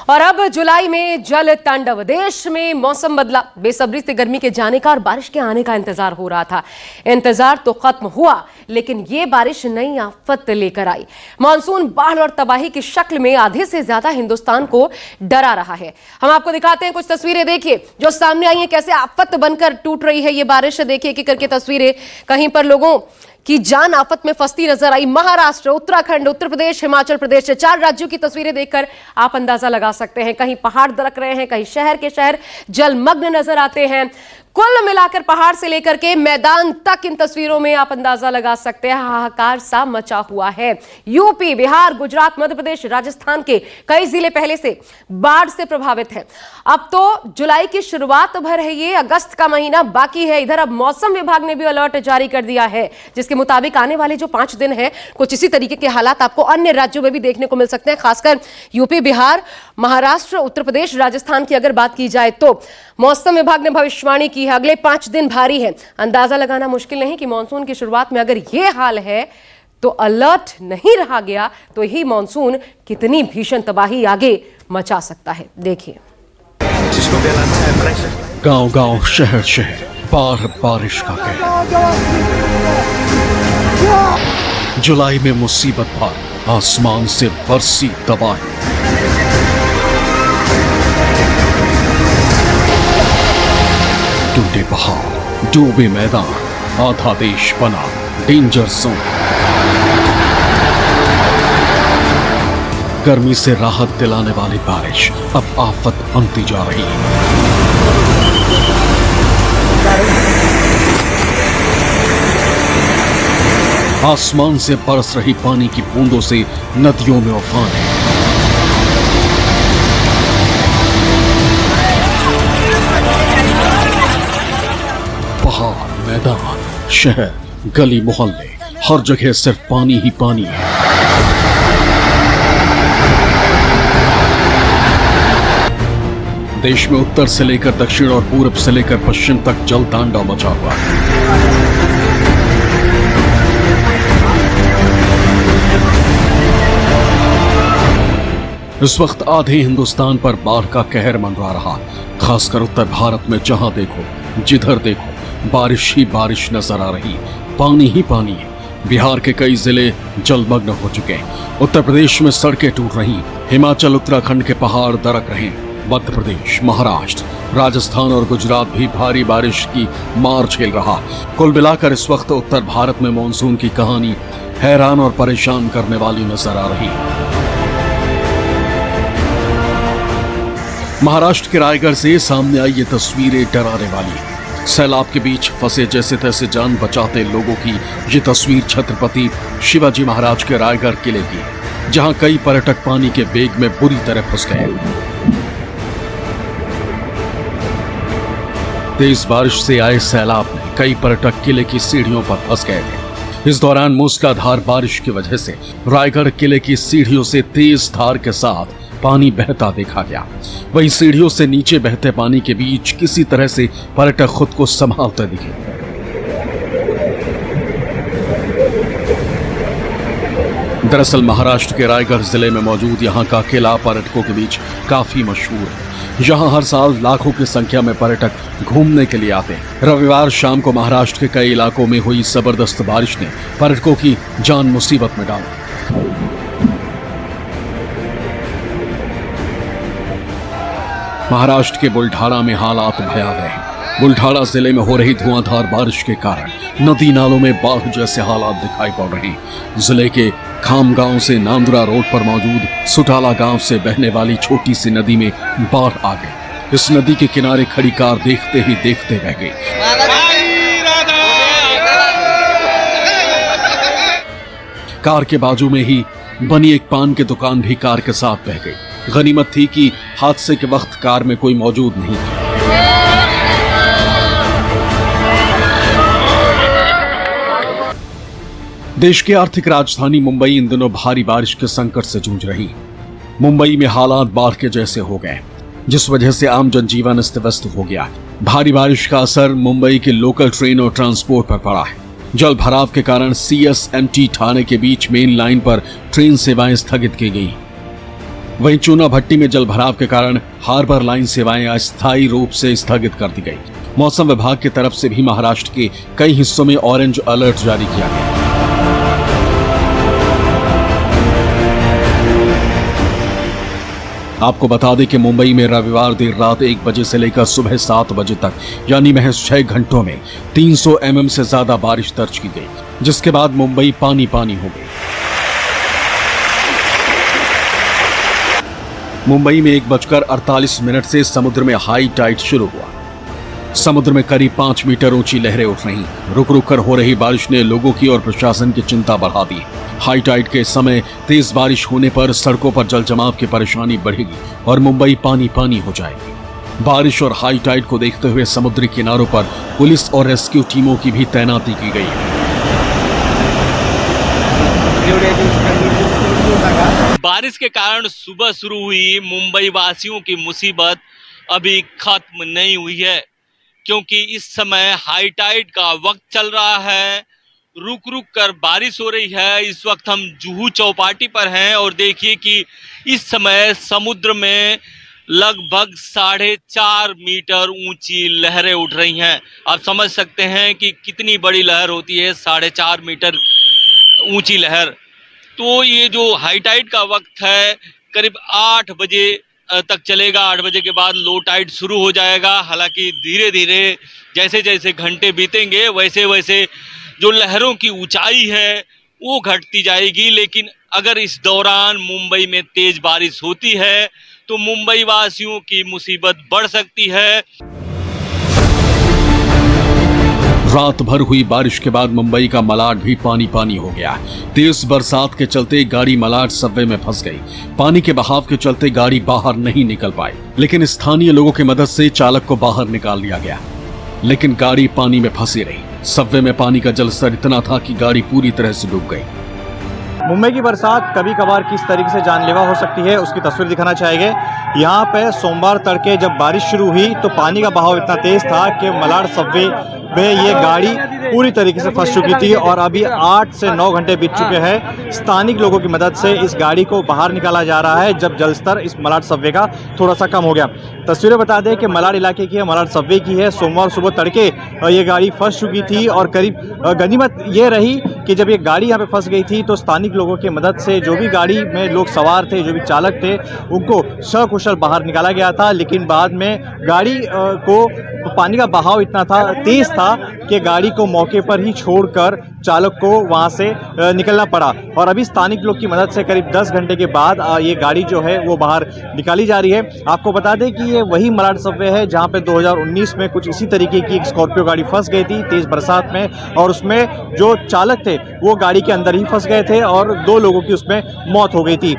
और अब जुलाई में जल तांडव, देश में मौसम बदला। बेसब्री से गर्मी के जाने का और बारिश के आने का इंतजार हो रहा था। इंतजार तो खत्म हुआ, लेकिन ये बारिश नई आफत लेकर आई। मानसून बाढ़ और तबाही की शक्ल में आधे से ज्यादा हिंदुस्तान को डरा रहा है। हम आपको दिखाते हैं कुछ तस्वीरें, देखिए जो सामने आई हैं, कैसे आफत बनकर टूट रही है ये बारिश। देखिए कि करके तस्वीरें, कहीं पर लोगों की जान आफत में फंसती नजर आई। महाराष्ट्र, उत्तराखंड, उत्तर प्रदेश, हिमाचल प्रदेश, 4 राज्यों की तस्वीरें देखकर आप अंदाजा लगा सकते हैं। कहीं पहाड़ दरक रहे हैं, कहीं शहर के शहर जलमग्न नजर आते हैं। कुल मिलाकर पहाड़ से लेकर के मैदान तक इन तस्वीरों में आप अंदाजा लगा सकते हैं, हाहाकार सा मचा हुआ है। यूपी, बिहार, गुजरात, मध्य प्रदेश, राजस्थान के कई जिले पहले से बाढ़ से प्रभावित हैं। अब तो जुलाई की शुरुआत भर है, ये अगस्त का महीना बाकी है। इधर अब मौसम विभाग ने भी अलर्ट जारी कर दिया है, जिसके मुताबिक आने वाले जो 5 दिन है, कुछ इसी तरीके के हालात आपको अन्य राज्यों में भी देखने को मिल सकते हैं। खासकर यूपी, बिहार, महाराष्ट्र, उत्तर प्रदेश, राजस्थान की अगर बात की जाए तो मौसम विभाग ने भविष्यवाणी की है, अगले 5 दिन भारी है। अंदाजा लगाना मुश्किल नहीं कि मानसून की शुरुआत में अगर यह हाल है तो अलर्ट नहीं रहा गया तो यही मानसून कितनी भीषण तबाही आगे मचा सकता है। देखिए, गांव गांव, शहर शहर, बाढ़ बारिश का कहर। जुलाई में मुसीबत पर आसमान से बरसी तबाही। टूटे पहाड़, डूबे मैदान, आधा देश बना डेंजर जोन। गर्मी से राहत दिलाने वाली बारिश अब आफत बनती जा रही है। आसमान से बरस रही पानी की बूंदों से नदियों में उफान है। पहाड़, मैदान, शहर, गली मोहल्ले, हर जगह सिर्फ पानी ही पानी है। देश में उत्तर से लेकर दक्षिण और पूरब से लेकर पश्चिम तक जल तांडव मचा हुआ है। इस वक्त आधे हिंदुस्तान पर बाढ़ का कहर मंडरा रहा। खासकर उत्तर भारत में जहां देखो, जिधर देखो, बारिश ही बारिश नजर आ रही, पानी ही पानी है। बिहार के कई जिले जलमग्न हो चुके हैं। उत्तर प्रदेश में सड़कें टूट रही, हिमाचल, उत्तराखंड के पहाड़ दरक रहे। मध्य प्रदेश, महाराष्ट्र, राजस्थान और गुजरात भी भारी बारिश की मार झेल रहा। कुल मिलाकर इस वक्त उत्तर भारत में मानसून की कहानी हैरान और परेशान करने वाली नजर आ रही। महाराष्ट्र के रायगढ़ से सामने आई ये तस्वीरें डराने वाली। सैलाब के बीच फंसे जैसे तैसे जान बचाते लोगों की ये तस्वीर छत्रपति शिवाजी महाराज के रायगढ़ किले की है, जहां कई पर्यटक पानी के वेग में बुरी तरह फंस गए। तेज बारिश से आए सैलाब में कई पर्यटक किले की सीढ़ियों पर फंस गए थे। इस दौरान मूसलाधार बारिश की वजह से रायगढ़ किले की सीढ़ियों से तेज धार के साथ पानी बहता देखा गया। वहीं सीढ़ियों से नीचे बहते पानी के बीच किसी तरह से पर्यटक खुद को संभालते दिखे। दरअसल महाराष्ट्र के रायगढ़ जिले में मौजूद यहाँ का किला पर्यटकों के बीच काफी मशहूर है। यहाँ हर साल लाखों की संख्या में पर्यटक घूमने के लिए आते हैं। रविवार शाम को महाराष्ट्र के कई इलाकों में हुई जबरदस्त बारिश ने पर्यटकों की जान मुसीबत में डाल दी। महाराष्ट्र के बुल्ढाना में हालात भयावह हैं। बुल्ढाना जिले में हो रही धुआंधार बारिश के कारण नदी नालों में बाढ़ जैसे हालात दिखाई पड़ रहे हैं। जिले के खामगांव से नांदुरा रोड पर मौजूद सुटाला गांव से बहने वाली छोटी सी नदी में बाढ़ आ गई। इस नदी के किनारे खड़ी कार देखते ही देखते रह गई। कार के बाजू में ही बनी एक पान की दुकान भी कार के साथ बह गई। गनीमत थी कि हादसे के वक्त कार में कोई मौजूद नहीं था। देश की आर्थिक राजधानी मुंबई इन दिनों भारी बारिश के संकट से जूझ रही। मुंबई में हालात बाढ़ के जैसे हो गए, जिस वजह से आम जनजीवन अस्त व्यस्त हो गया। भारी बारिश का असर मुंबई के लोकल ट्रेन और ट्रांसपोर्ट पर पड़ा है। जल भराव के कारण CSMT थाने के बीच मेन लाइन पर ट्रेन सेवाएं स्थगित की गई। वहीं चूना भट्टी में जलभराव के कारण हार्बर लाइन सेवाएं अस्थायी रूप से स्थगित कर दी गई। मौसम विभाग की तरफ से भी महाराष्ट्र के कई हिस्सों में ऑरेंज अलर्ट जारी किया गया। आपको बता दें कि मुंबई में रविवार देर रात 1 बजे से लेकर सुबह 7 बजे तक यानी महज 6 घंटों में 300 mm से ज्यादा बारिश दर्ज की गई, जिसके बाद मुंबई पानी पानी हो गई। मुंबई में 1:48 से समुद्र में हाई टाइड शुरू हुआ। समुद्र में करीब 5 मीटर ऊंची लहरें उठ रही। रुक रुक कर हो रही बारिश ने लोगों की और प्रशासन की चिंता बढ़ा दी। हाई टाइड के समय तेज बारिश होने पर सड़कों पर जल जमाव की परेशानी बढ़ेगी और मुंबई पानी पानी हो जाएगी। बारिश और हाई टाइड को देखते हुए समुद्री किनारों पर पुलिस और रेस्क्यू टीमों की भी तैनाती की गई है। बारिश के कारण सुबह शुरू हुई मुंबई वासियों की मुसीबत अभी खत्म नहीं हुई है, क्योंकि इस समय हाई टाइड का वक्त चल रहा है। रुक रुक कर बारिश हो रही है। इस वक्त हम जुहू चौपाटी पर हैं और देखिए कि इस समय समुद्र में लगभग 4.5 मीटर ऊंची लहरें उठ रही हैं। आप समझ सकते हैं कि कितनी बड़ी लहर होती है 4.5 मीटर ऊंची लहर। तो ये जो हाई टाइड का वक्त है करीब 8 बजे तक चलेगा। 8 बजे के बाद लो टाइड शुरू हो जाएगा। हालांकि धीरे धीरे जैसे जैसे घंटे बीतेंगे वैसे वैसे जो लहरों की ऊंचाई है वो घटती जाएगी। लेकिन अगर इस दौरान मुंबई में तेज बारिश होती है तो मुंबई वासियों की मुसीबत बढ़ सकती है। रात भर हुई बारिश के बाद मुंबई का मलाड भी पानी पानी हो गया। तेज बरसात के चलते गाड़ी मलाड सबवे में फंस गई। पानी के बहाव के चलते गाड़ी बाहर नहीं निकल पाई, लेकिन स्थानीय लोगों की मदद से चालक को बाहर निकाल लिया गया, लेकिन गाड़ी पानी में फंसी रही। सबवे में पानी का जलस्तर इतना था कि गाड़ी पूरी तरह से डूब गई। मुंबई की बरसात कभी कभार किस तरीके से जानलेवा हो सकती है उसकी तस्वीर दिखाना चाहेंगे। यहाँ पे सोमवार तड़के जब बारिश शुरू हुई तो पानी का बहाव इतना तेज था कि मलाड सबवे में ये गाड़ी पूरी तरीके से फंस चुकी थी और अभी 8 से 9 घंटे बीत चुके हैं। स्थानिक लोगों की मदद से इस गाड़ी को बाहर निकाला जा रहा है जब जलस्तर इस मलाड सबवे का थोड़ा सा कम हो गया। तस्वीरें बता दें कि मलाड इलाके की है, मलाड सबवे की है। सोमवार सुबह तड़के ये गाड़ी फंस चुकी थी और करीब गनीमत ये रही कि जब ये गाड़ी यहाँ पे फंस गई थी तो स्थानिक लोगों की मदद से जो भी गाड़ी में लोग सवार थे, जो भी चालक थे, उनको सकुशल बाहर निकाला गया था। लेकिन बाद में गाड़ी को पानी का बहाव इतना था, तेज था कि गाड़ी को मौके पर ही छोड़कर चालक को वहां से निकलना पड़ा। और अभी स्थानिक लोग की मदद से करीब 10 घंटे के बाद ये गाड़ी जो है वो बाहर निकाली जा रही है। आपको बता दें कि ये वही मलाड सबवे है जहां पे 2019 में कुछ इसी तरीके की एक स्कॉर्पियो गाड़ी फंस गई थी तेज बरसात में, और उसमें जो चालक थे वो गाड़ी के अंदर ही फंस गए थे और 2 लोगों की उसमें मौत हो गई थी।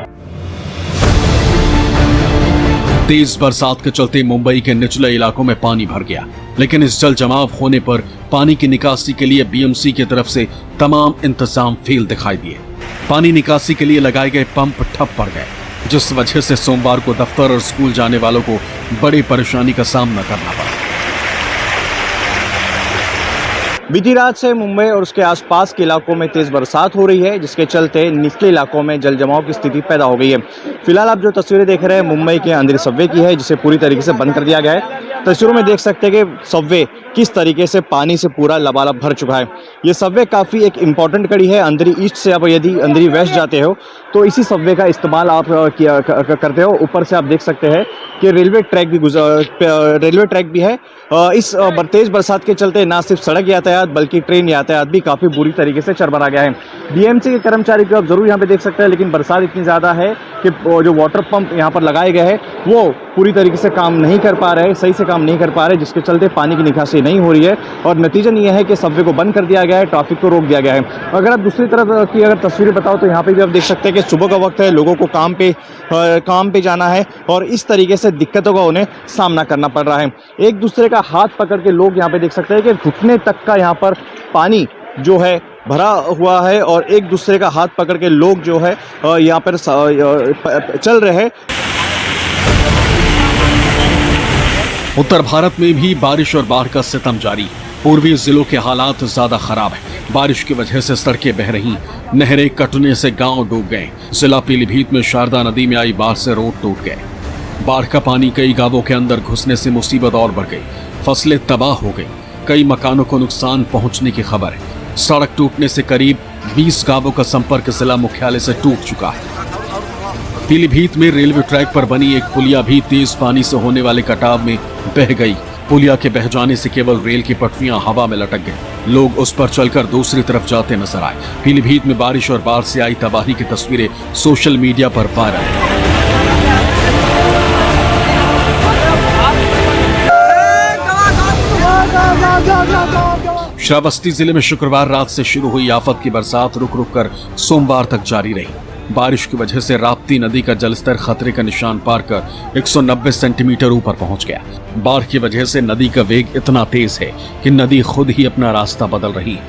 तेज बरसात के चलते मुंबई के निचले इलाकों में पानी भर गया, लेकिन इस जल जमाव होने पर पानी की निकासी के लिए बीएमसी की तरफ से तमाम इंतजाम फेल दिखाई दिए। पानी निकासी के लिए लगाए गए पंप ठप पड़ गए, जिस वजह से सोमवार को दफ्तर और स्कूल जाने वालों को बड़ी परेशानी का सामना करना पड़ा। बीती रात से मुंबई और उसके आसपास के इलाकों में तेज बरसात हो रही है, जिसके चलते निचले इलाकों में जल जमाव की स्थिति पैदा हो गई है। फिलहाल आप जो तस्वीरें देख रहे हैं मुंबई के अंधेरी सबवे की है, जिसे पूरी तरीके से बंद कर दिया गया है। तस्वीरों में देख सकते हैं कि सबवे किस तरीके से पानी से पूरा लबालब भर चुका है। ये सबवे काफ़ी एक इम्पॉर्टेंट कड़ी है। अंधेरी ईस्ट से आप यदि अंधेरी वेस्ट जाते हो तो इसी सबवे का इस्तेमाल आप करते हो। ऊपर से आप देख सकते हैं कि रेलवे ट्रैक भी है। इस तेज बरसात के चलते ना सिर्फ सड़क यातायात बल्कि ट्रेन यातायात भी काफ़ी बुरी तरीके से चरमरा गया है। बीएमसी के कर्मचारी को आप जरूर यहाँ पे देख सकते हैं, लेकिन बरसात इतनी ज़्यादा है कि जो वाटर पंप यहाँ पर लगाए गए हैं वो पूरी तरीके से काम नहीं कर पा रहे, सही से काम नहीं कर पा रहे, जिसके चलते पानी की निकासी नहीं हो रही है और नतीजन ये है कि सबवे को बंद कर दिया गया है, ट्रैफिक को रोक दिया गया है। अगर आप दूसरी तरफ की अगर तस्वीरें बताओ तो यहाँ पे भी आप देख सकते हैं कि सुबह का वक्त है, लोगों को काम पे जाना है और इस तरीके से दिक्कतों का उन्हें सामना करना पड़ रहा है। एक दूसरे का हाथ पकड़ के लोग यहाँ पे देख सकते हैं कि घुटने तक का यहाँ पर पानी जो है भरा हुआ है और एक दूसरे का हाथ पकड़ के लोग जो है यहाँ पर चल रहे हैं। उत्तर भारत में भी बारिश और बाढ़ का सितम जारी। पूर्वी जिलों के हालात ज्यादा खराब है। बारिश की वजह से सड़कें बह रही, नहरें कटने से गांव डूब गए। जिला पीलीभीत में शारदा नदी में आई बाढ़ से रोड टूट गए। बाढ़ का पानी कई गांवों के अंदर घुसने से मुसीबत और बढ़ गई। फसलें तबाह हो गई, कई मकानों को नुकसान पहुंचने की खबर है। सड़क टूटने से करीब 20 गांवों का संपर्क जिला मुख्यालय से टूट चुका है। पीलीभीत में रेलवे ट्रैक पर बनी एक पुलिया भी तेज पानी से होने वाले कटाव में बह गई। पुलिया के बह जाने से केवल रेल की पटरियां हवा में लटक गई। लोग उस पर चलकर दूसरी तरफ जाते नजर आए। पीलीभीत में बारिश और बाढ़ से आई तबाही की तस्वीरें सोशल मीडिया पर वायरल हैं। श्रावस्ती जिले में शुक्रवार रात से शुरू हुई आफत की बरसात रुक रुक कर सोमवार तक जारी रही। बारिश की वजह से राप्ती नदी का जलस्तर खतरे का निशान पार कर 190 सेंटीमीटर ऊपर पहुंच गया। बाढ़ की वजह से नदी का वेग इतना तेज है कि नदी खुद ही अपना रास्ता बदल रही है।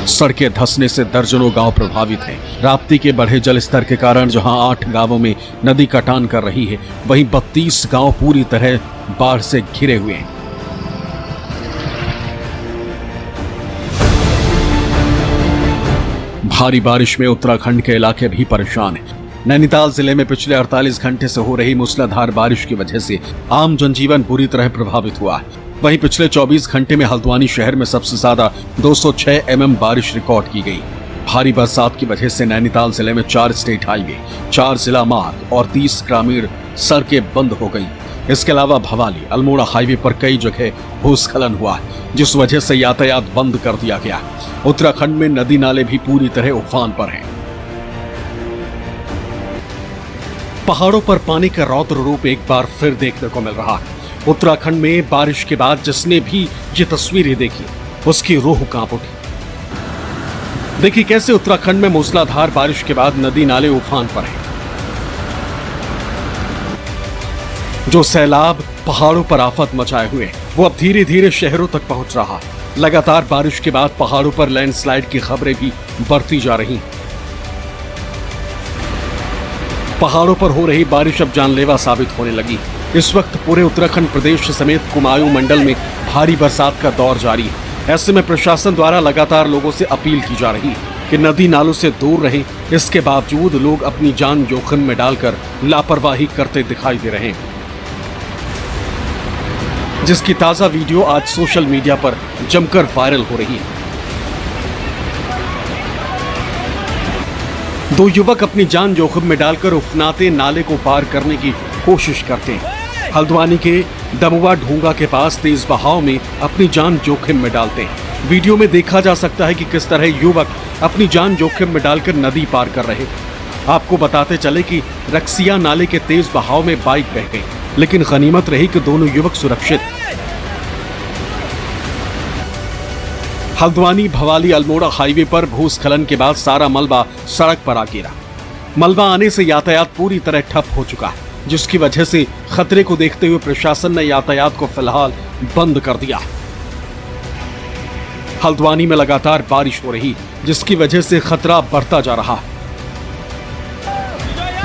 सड़कें धंसने से दर्जनों गांव प्रभावित हैं। राप्ती के बढ़े जलस्तर के कारण जहां 8 गांवों में नदी कटान कर रही है, वहीं 32 गांव पूरी तरह बाढ़ से घिरे हुए हैं। भारी बारिश में उत्तराखंड के इलाके भी परेशान हैं। नैनीताल जिले में पिछले 48 घंटे से हो रही मूसलाधार बारिश की वजह से आम जनजीवन बुरी तरह प्रभावित हुआ है। वहीं पिछले 24 घंटे में हल्द्वानी शहर में सबसे ज्यादा 206 mm बारिश रिकॉर्ड की गई। भारी बरसात की वजह से नैनीताल जिले में 4 स्टेट हाईवे, 4 जिला मार्ग और 30 ग्रामीण सड़कें बंद हो गई। इसके अलावा भवाली अल्मोड़ा हाईवे पर कई जगह भूस्खलन हुआ है, जिस वजह से यातायात बंद कर दिया गया। उत्तराखंड में नदी नाले भी पूरी तरह उफान पर हैं। पहाड़ों पर पानी का रौद्र रूप एक बार फिर देखने को मिल रहा है। उत्तराखंड में बारिश के बाद जिसने भी ये तस्वीरें देखी, उसकी रूह कांप उठी। देखिए कैसे उत्तराखंड में मूसलाधार बारिश के बाद नदी नाले उफान पर हैं। जो सैलाब पहाड़ों पर आफत मचाए हुए, वो अब धीरे धीरे शहरों तक पहुंच रहा है। लगातार बारिश के बाद पहाड़ों पर लैंडस्लाइड की खबरें भी बढ़ती जा रही हैं। पहाड़ों पर हो रही बारिश अब जानलेवा साबित होने लगी। इस वक्त पूरे उत्तराखंड प्रदेश समेत कुमाऊं मंडल में भारी बरसात का दौर जारी है। ऐसे में प्रशासन द्वारा लगातार लोगों से अपील की जा रही है कि नदी नालों से दूर रहें। इसके बावजूद लोग अपनी जान जोखिम में डालकर लापरवाही करते दिखाई दे रहे हैं, जिसकी ताजा वीडियो आज सोशल मीडिया पर जमकर वायरल हो रही है। 2 युवक अपनी जान जोखिम में डालकर उफनाते नाले को पार करने की कोशिश करते हैं। हल्द्वानी के दमुआ ढूंगा के पास तेज बहाव में अपनी जान जोखिम में डालते हैं। वीडियो में देखा जा सकता है कि किस तरह युवक अपनी जान जोखिम में डालकर नदी पार कर रहे। आपको बताते चले कि रक्सिया नाले के तेज बहाव में बाइक बह गई, लेकिन गनीमत रही कि दोनों युवक सुरक्षित। हल्द्वानी भवाली अल्मोड़ा हाईवे पर भूस्खलन के बाद सारा मलबा सड़क पर आ गिरा। मलबा आने से यातायात पूरी तरह ठप हो चुका है, जिसकी वजह से खतरे को देखते हुए प्रशासन ने यातायात को फिलहाल बंद कर दिया। हल्द्वानी में लगातार बारिश हो रही, जिसकी वजह से खतरा बढ़ता जा रहा है।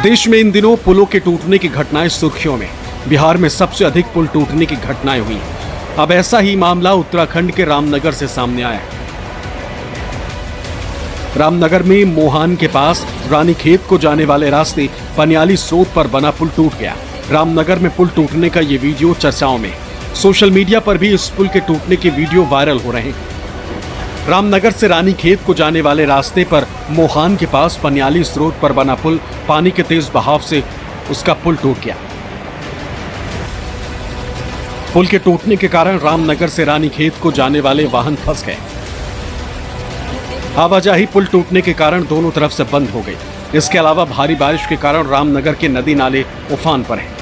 देश में इन दिनों पुलों के टूटने की घटनाएं सुर्खियों में। बिहार में सबसे अधिक पुल टूटने की घटनाएं हुई। अब ऐसा ही मामला उत्तराखंड के रामनगर से सामने आया। रामनगर में मोहान के पास रानीखेत को जाने वाले रास्ते पनियाली स्रोत पर बना पुल टूट गया। रामनगर में पुल टूटने का ये वीडियो चर्चाओं में। सोशल मीडिया पर भी इस पुल के टूटने के वीडियो वायरल हो रहे हैं। रामनगर से रानीखेत को जाने वाले रास्ते पर मोहान के पास पनियाली स्रोत पर बना पुल, पानी के तेज बहाव से उसका पुल टूट गया। पुल के टूटने के कारण रामनगर से रानीखेत को जाने वाले वाहन फंस गए। आवाजाही पुल टूटने के कारण दोनों तरफ से बंद हो गई। इसके अलावा भारी बारिश के कारण रामनगर के नदी नाले उफान पर हैं।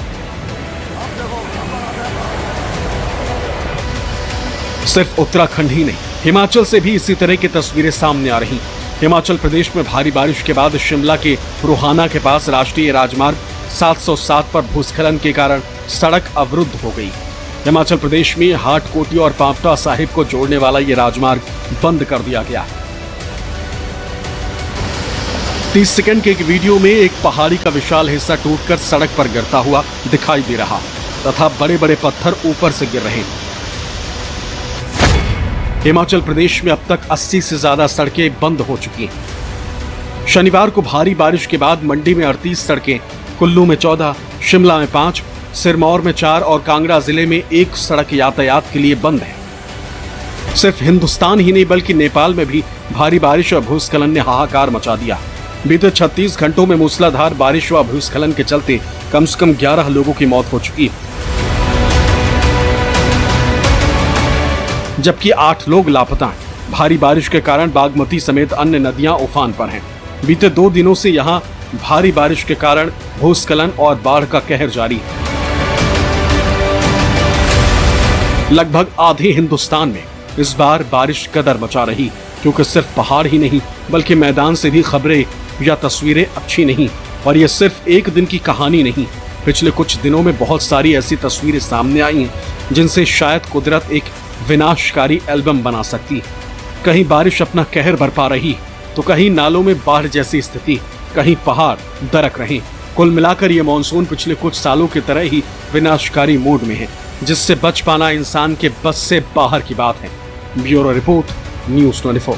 सिर्फ उत्तराखंड ही नहीं, हिमाचल से भी इसी तरह की तस्वीरें सामने आ रही। हिमाचल प्रदेश में भारी बारिश के बाद शिमला के रोहाना के पास राष्ट्रीय राजमार्ग 707 पर भूस्खलन के कारण सड़क अवरुद्ध हो गई। हिमाचल प्रदेश में हाटकोटी और पांवटा साहिब को जोड़ने वाला ये राजमार्ग बंद कर दिया गया। 30 सेकंड के एक वीडियो में एक पहाड़ी का विशाल हिस्सा टूटकर सड़क पर गिरता हुआ दिखाई दे रहा। तथा बड़े बड़े पत्थर ऊपर से गिर रहे हैं। हिमाचल प्रदेश में अब तक 80 से ज्यादा सड़कें बंद हो चुकी हैं। शनिवार को भारी बारिश के बाद मंडी में 38 सड़कें, कुल्लू में 14, शिमला में 5, सिरमौर में 4 और कांगड़ा जिले में 1 सड़क यातायात के लिए बंद है। सिर्फ हिंदुस्तान ही नहीं बल्कि नेपाल में भी भारी बारिश और भूस्खलन ने हाहाकार मचा दिया। बीते 36 घंटों में मूसलाधार बारिश व भूस्खलन के चलते कम से कम 11 लोगों की मौत हो चुकी है, जबकि 8 लोग लापता हैं। भारी बारिश के कारण बागमती समेत अन्य नदियां उफान पर हैं। बीते 2 दिनों से यहां भारी बारिश के कारण भूस्खलन और बाढ़ का कहर जारी है। लगभग आधे हिंदुस्तान में इस बार बारिश कदर मचा रही, क्योंकि सिर्फ पहाड़ ही नहीं बल्कि मैदान से भी खबरें या तस्वीरें अच्छी नहीं। और ये सिर्फ एक दिन की कहानी नहीं, पिछले कुछ दिनों में बहुत सारी ऐसी तस्वीरें सामने आई हैं जिनसे शायद कुदरत एक विनाशकारी एल्बम बना सकती है। कहीं बारिश अपना कहर बरपा रही तो कहीं नालों में बाढ़ जैसी स्थिति, कहीं पहाड़ दरक रहे। कुल मिलाकर ये मॉनसून पिछले कुछ सालों की तरह ही विनाशकारी मोड में है, जिससे बच पाना इंसान के बस से बाहर की बात है। Bureau report, news 24।